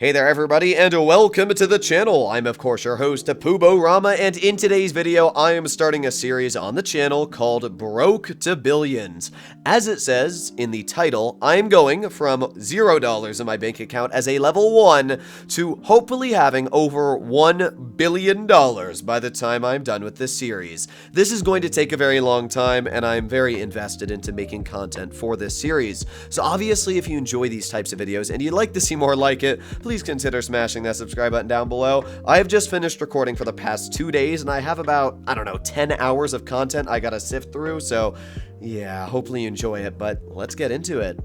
Hey there everybody, and welcome to the channel. I'm of course your host, Pubo Rama, and in today's video, I am starting a series on the channel called Broke to Billions. As it says in the title, I'm going from $0 in my bank account as a level 1 to hopefully having over $1 billion by the time I'm done with this series. This is going to take a very long time, and I'm very invested into making content for this series. So obviously, if you enjoy these types of videos and you'd like to see more like it, please consider smashing that subscribe button down below. I have just finished recording for the past 2 days, and I have about, 10 hours of content I gotta sift through, so yeah, hopefully you enjoy it, but let's get into it.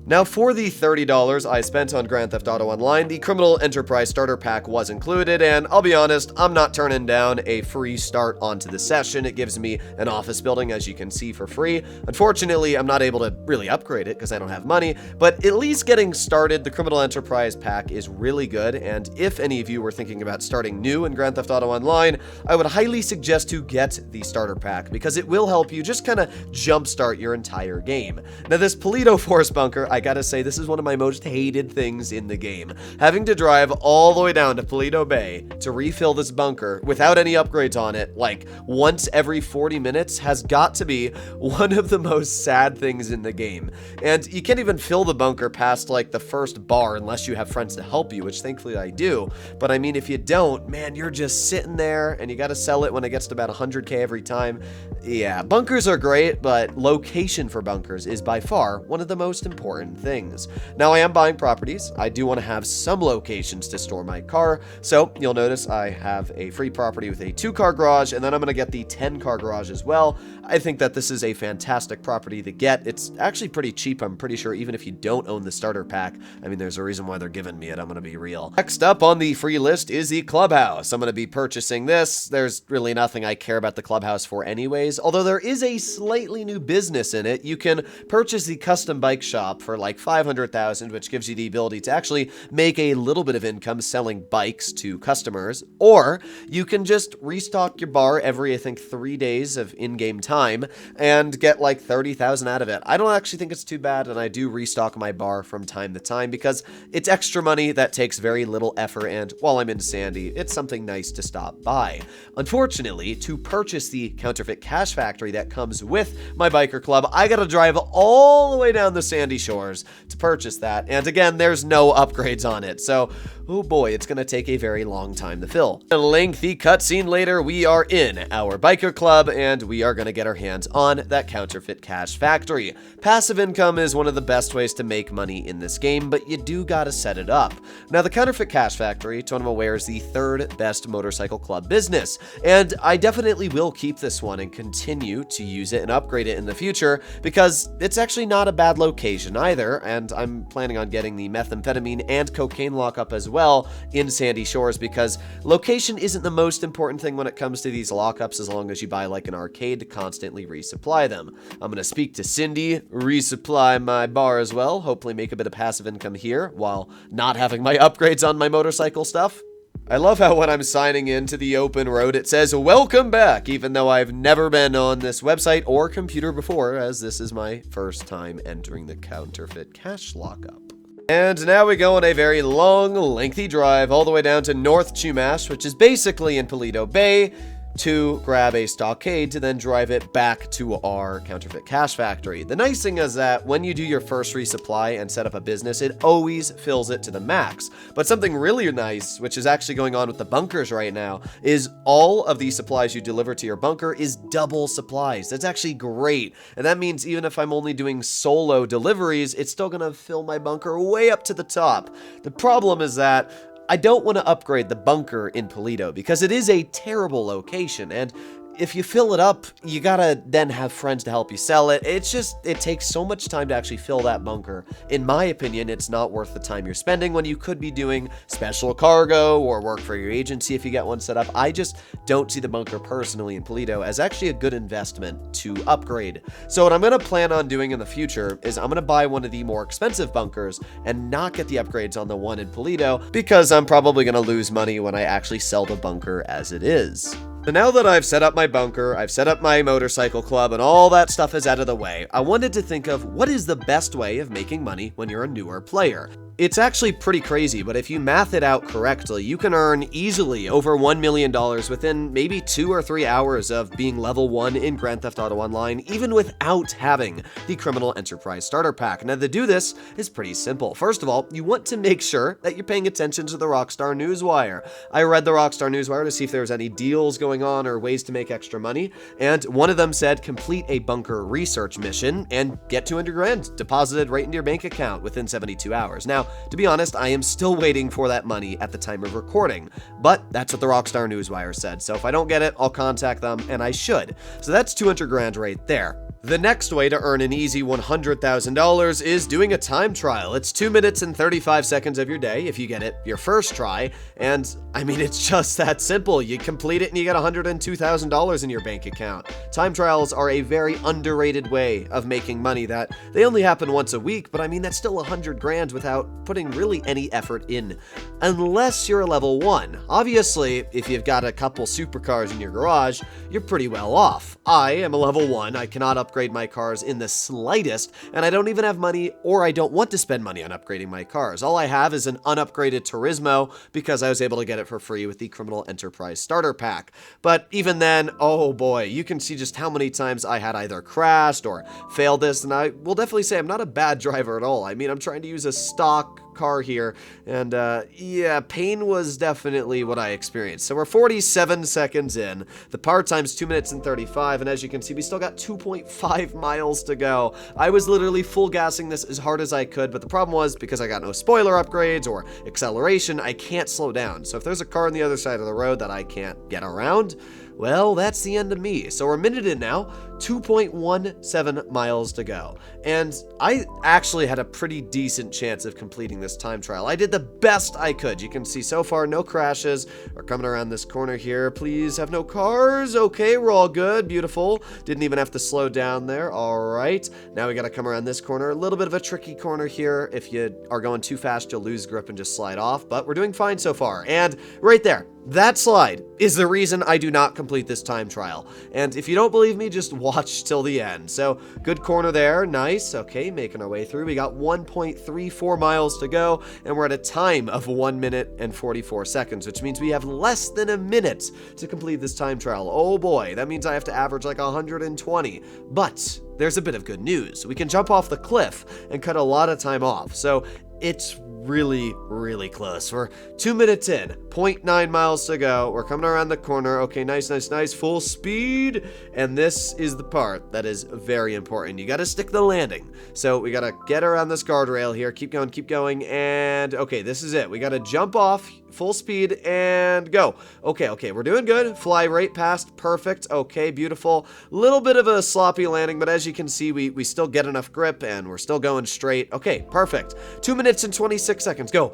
Now, for the $30 I spent on Grand Theft Auto Online, the Criminal Enterprise Starter Pack was included, and I'll be honest, I'm not turning down a free start onto the session. It gives me an office building, as you can see, for free. Unfortunately, I'm not able to really upgrade it because I don't have money, but at least getting started, the Criminal Enterprise Pack is really good, and if any of you were thinking about starting new in Grand Theft Auto Online, I would highly suggest to get the Starter Pack because it will help you just kind of jumpstart your entire game. Now, this Paleto Force Bunker, I gotta say, this is one of my most hated things in the game. Having to drive all the way down to Paleto Bay to refill this bunker without any upgrades on it, like once every 40 minutes, has got to be one of the most sad things in the game. And you can't even fill the bunker past like the first bar unless you have friends to help you, which thankfully I do. But I mean, if you don't, man, you're just sitting there and you gotta sell it when it gets to about 100k every time. Yeah, bunkers are great, but location for bunkers is by far one of the most important things. Now, I am buying properties. I do want to have some locations to store my car, so you'll notice I have a free property with a 2-car garage, and then I'm going to get the 10-car garage as well. I think that this is a fantastic property to get. It's actually pretty cheap, I'm pretty sure, even if you don't own the starter pack. I mean, there's a reason why they're giving me it, I'm going to be real. Next up on the free list is the clubhouse. I'm going to be purchasing this. There's really nothing I care about the clubhouse for anyways, although there is a slightly new business in it. You can purchase the custom bike shop for like 500,000, which gives you the ability to actually make a little bit of income selling bikes to customers, or you can just restock your bar every, I think, 3 days of in-game time and get like 30,000 out of it. I don't actually think it's too bad, and I do restock my bar from time to time because it's extra money that takes very little effort, and while I'm in Sandy, it's something nice to stop by. Unfortunately, to purchase the counterfeit cash factory that comes with my biker club, I gotta drive all the way down the Sandy Shores to purchase that, and again, there's no upgrades on it, so oh boy, it's gonna take a very long time to fill. A lengthy cutscene later, we are in our biker club, and we are gonna get our hands on that counterfeit cash factory. Passive income is one of the best ways to make money in this game, but you do gotta set it up. Now, the counterfeit cash factory, to what I'm aware, is the 3rd best motorcycle club business, and I definitely will keep this one and continue to use it and upgrade it in the future because it's actually not a bad location either. And I'm planning on getting the methamphetamine and cocaine lockup as well in Sandy Shores because location isn't the most important thing when it comes to these lockups as long as you buy like an arcade to constantly resupply them. I'm going to speak to Cindy, resupply my bar as well, hopefully make a bit of passive income here while not having my upgrades on my motorcycle stuff. I love how when I'm signing into the open road, it says, "Welcome back," even though I've never been on this website or computer before, as this is my first time entering the counterfeit cash lockup. And now we go on a very long, lengthy drive all the way down to North Chumash, which is basically in Paleto Bay, to grab a stockade to then drive it back to our counterfeit cash factory. The nice thing is that when you do your first resupply and set up a business, it always fills it to the max. But something really nice, which is actually going on with the bunkers right now, is all of the supplies you deliver to your bunker is double supplies. That's actually great. And that means even if I'm only doing solo deliveries, it's still gonna fill my bunker way up to the top. The problem is that I don't want to upgrade the bunker in Paleto because it is a terrible location, and if you fill it up, you gotta then have friends to help you sell it. It takes so much time to actually fill that bunker. In my opinion, it's not worth the time you're spending when you could be doing special cargo or work for your agency if you get one set up. I just don't see the bunker personally in Paleto as actually a good investment to upgrade. So what I'm gonna plan on doing in the future is I'm gonna buy one of the more expensive bunkers and not get the upgrades on the one in Paleto because I'm probably gonna lose money when I actually sell the bunker as it is. So now that I've set up my bunker, I've set up my motorcycle club, and all that stuff is out of the way, I wanted to think of what is the best way of making money when you're a newer player. It's actually pretty crazy, but if you math it out correctly, you can earn easily over $1 million within maybe 2 or 3 hours of being level 1 in Grand Theft Auto Online, even without having the Criminal Enterprise Starter Pack. Now, to do this is pretty simple. First of all, you want to make sure that you're paying attention to the Rockstar Newswire. I read the Rockstar Newswire to see if there was any deals going on or ways to make extra money, and one of them said complete a bunker research mission and get 200 grand deposited right into your bank account within 72 hours. Now, to be honest, I am still waiting for that money at the time of recording, but that's what the Rockstar Newswire said, so if I don't get it, I'll contact them, and I should. So that's 200 grand right there. The next way to earn an easy $100,000 is doing a time trial. It's 2 minutes and 35 seconds of your day if you get it your first try, and I mean, it's just that simple. You complete it and you get $102,000 in your bank account. Time trials are a very underrated way of making money that they only happen once a week, but I mean, that's still 100 grand without putting really any effort in, unless you're a level 1. Obviously, if you've got a couple supercars in your garage, you're pretty well off. I am a level 1. I cannot upgrade my cars in the slightest, and I don't even have money, or I don't want to spend money on upgrading my cars. All I have is an unupgraded Turismo because I was able to get it for free with the Criminal Enterprise Starter Pack. But even then, oh boy, you can see just how many times I had either crashed or failed this, and I will definitely say I'm not a bad driver at all. I mean, I'm trying to use a stock car here, and yeah, pain was definitely what I experienced. So we're 47 seconds in, the par time's 2 minutes and 35, and as you can see, we still got 2.5 miles to go. I was literally full gassing this as hard as I could, but the problem was, because I got no spoiler upgrades or acceleration, I can't slow down. So if there's a car on the other side of the road that I can't get around, well, that's the end of me. So we're a minute in now, 2.17 miles to go. And I actually had a pretty decent chance of completing this time trial. I did the best I could. You can see so far, no crashes. We're coming around this corner here. Please have no cars. Okay, we're all good. Beautiful. Didn't even have to slow down there. All right. Now we got to come around this corner. A little bit of a tricky corner here. If you are going too fast, you'll lose grip and just slide off. But we're doing fine so far. And right there, that slide is the reason I do not complete this time trial. And if you don't believe me, just watch till the end. So good corner there. Nice. Okay, making our way through. We got 1.34 miles to go, and we're at a time of 1 minute and 44 seconds, which means we have less than a minute to complete this time trial. Oh boy, that means I have to average like 120. But there's a bit of good news. We can jump off the cliff and cut a lot of time off. So it's really, really close. We're 2 minutes in, 0.9 miles to go. We're coming around the corner. Okay, nice, nice, nice. Full speed. And this is the part that is very important. You got to stick the landing. So we got to get around this guardrail here. Keep going. And okay, this is it. We got to jump off, full speed, and go. Okay, we're doing good. Fly right past. Perfect. Okay, beautiful. Little bit of a sloppy landing, but as you can see, we still get enough grip, and we're still going straight. Okay, perfect. 2 minutes and 26 seconds. Go.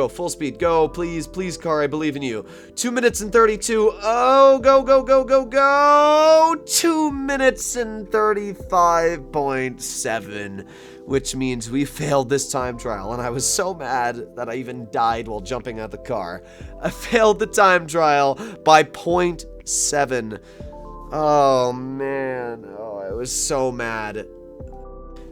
Full speed. Go. Please, car. I believe in you. 2 minutes and 32. Oh, go. 2 minutes and 35.7, which means we failed this time trial. And I was so mad that I even died while jumping out the car. I failed the time trial by 0.7. Oh, man. Oh, I was so mad.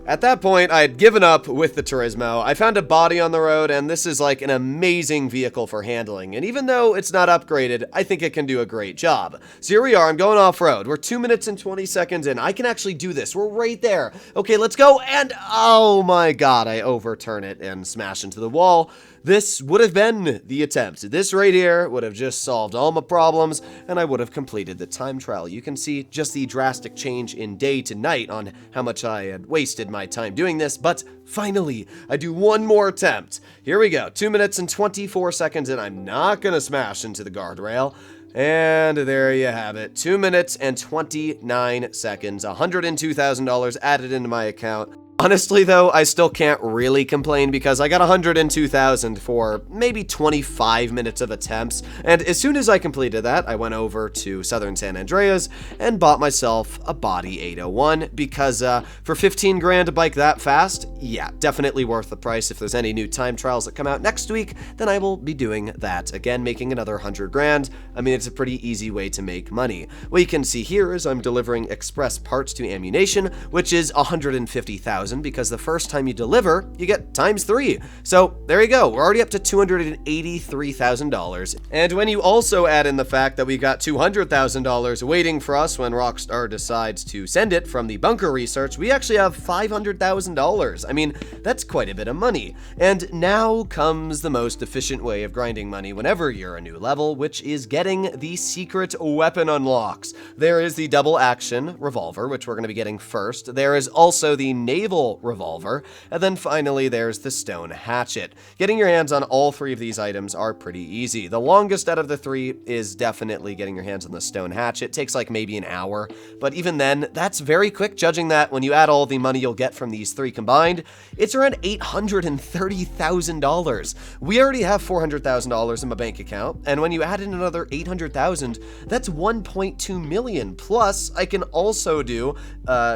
At that point, I had given up with the Turismo. I found a body on the road, and this is like an amazing vehicle for handling. And even though it's not upgraded, I think it can do a great job. So here we are, I'm going off-road. We're 2 minutes and 20 seconds in. I can actually do this. We're right there. Okay, let's go. And oh my God, I overturn it and smash into the wall. This would have been the attempt. This right here would have just solved all my problems, and I would have completed the time trial. You can see just the drastic change in day to night on how much I had wasted my time doing this, but finally, I do one more attempt. Here we go, 2 minutes and 24 seconds, and I'm not gonna smash into the guardrail. And there you have it, 2 minutes and 29 seconds, $102,000 added into my account. Honestly, though, I still can't really complain because I got 102,000 for maybe 25 minutes of attempts, and as soon as I completed that, I went over to Southern San Andreas and bought myself a Body 801 because for 15 grand a bike that fast, yeah, definitely worth the price. If there's any new time trials that come out next week, then I will be doing that again, making another 100 grand. I mean, it's a pretty easy way to make money. What you can see here is I'm delivering express parts to ammunition, which is 150,000 200,000 because the first time you deliver, you get times 3. So there you go. We're already up to $283,000. And when you also add in the fact that we got $200,000 waiting for us when Rockstar decides to send it from the bunker research, we actually have $500,000. I mean, that's quite a bit of money. And now comes the most efficient way of grinding money whenever you're a new level, which is getting the secret weapon unlocks. There is the double action revolver, which we're going to be getting first. There is also the naval revolver. And then finally, there's the stone hatchet. Getting your hands on all 3 of these items are pretty easy. The longest out of the 3 is definitely getting your hands on the stone hatchet. It takes like maybe an hour, but even then, that's very quick, judging that when you add all the money you'll get from these 3 combined, it's around $830,000. We already have $400,000 in my bank account, and when you add in another $800,000, that's $1.2 million. Plus, I can also do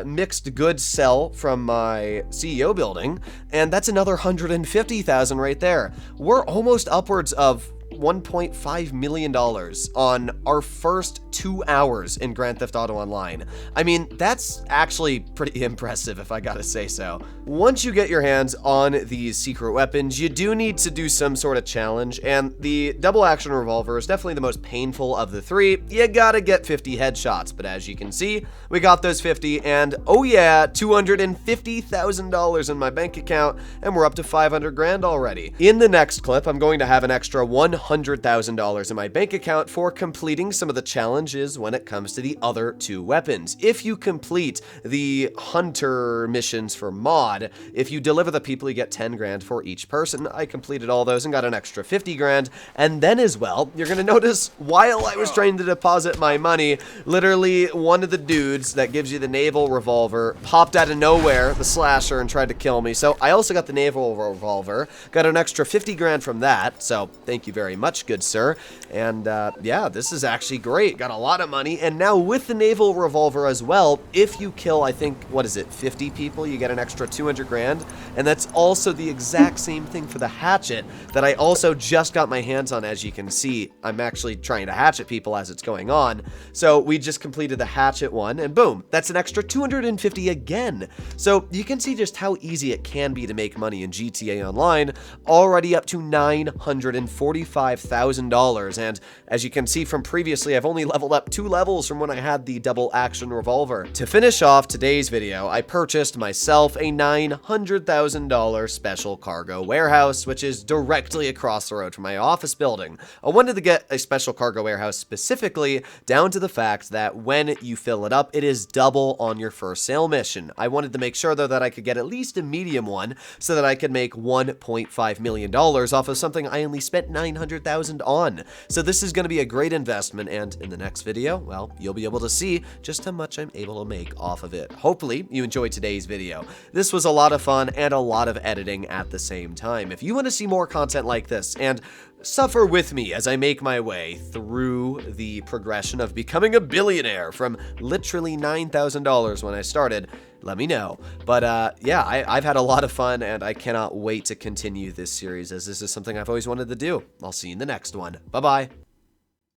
mixed goods sell from my CEO building, and that's another $150,000 right there. We're almost upwards of $1.5 million on our first 2 hours in Grand Theft Auto Online. I mean, that's actually pretty impressive if I gotta say so. Once you get your hands on these secret weapons, you do need to do some sort of challenge, and the double action revolver is definitely the most painful of the 3. You gotta get 50 headshots, but as you can see, we got those 50, and oh yeah, $250,000 in my bank account, and we're up to 500 grand already. In the next clip, I'm going to have an extra $100,000 in my bank account for completing some of the challenges when it comes to the other 2 weapons. If you complete the hunter missions for mod, if you deliver the people, you get 10 grand for each person. I completed all those and got an extra 50 grand. And then as well, you're gonna notice while I was trying to deposit my money, literally one of the dudes that gives you the naval revolver popped out of nowhere, the slasher, and tried to kill me. So I also got the naval revolver, got an extra 50 grand from that. So thank you very much, good sir. And yeah, this is actually great. Got a lot of money. And now with the naval revolver as well, if you kill, I think, what is it, 50 people, you get an extra 200 grand. And that's also the exact same thing for the hatchet that I also just got my hands on. As you can see, I'm actually trying to hatchet people as it's going on. So we just completed the hatchet one, and boom, that's an extra 250 again. So you can see just how easy it can be to make money in GTA Online, already up to $945,000. And as you can see from previously, I've only leveled up 2 levels from when I had the double action revolver. To finish off today's video, I purchased myself a $900,000 special cargo warehouse, which is directly across the road from my office building. I wanted to get a special cargo warehouse specifically down to the fact that when you fill it up, it is double on your first sale mission. I wanted to make sure though that I could get at least a medium one so that I could make $1.5 million off of something I only spent $900,000 on. So this is going to be a great investment, and in the next video, well, you'll be able to see just how much I'm able to make off of it. Hopefully you enjoyed today's video. This was a lot of fun and a lot of editing at the same time. If you want to see more content like this and suffer with me as I make my way through the progression of becoming a billionaire from literally $9,000 when I started, let me know. But yeah, I've had a lot of fun, and I cannot wait to continue this series, as this is something I've always wanted to do. I'll see you in the next one. Bye-bye.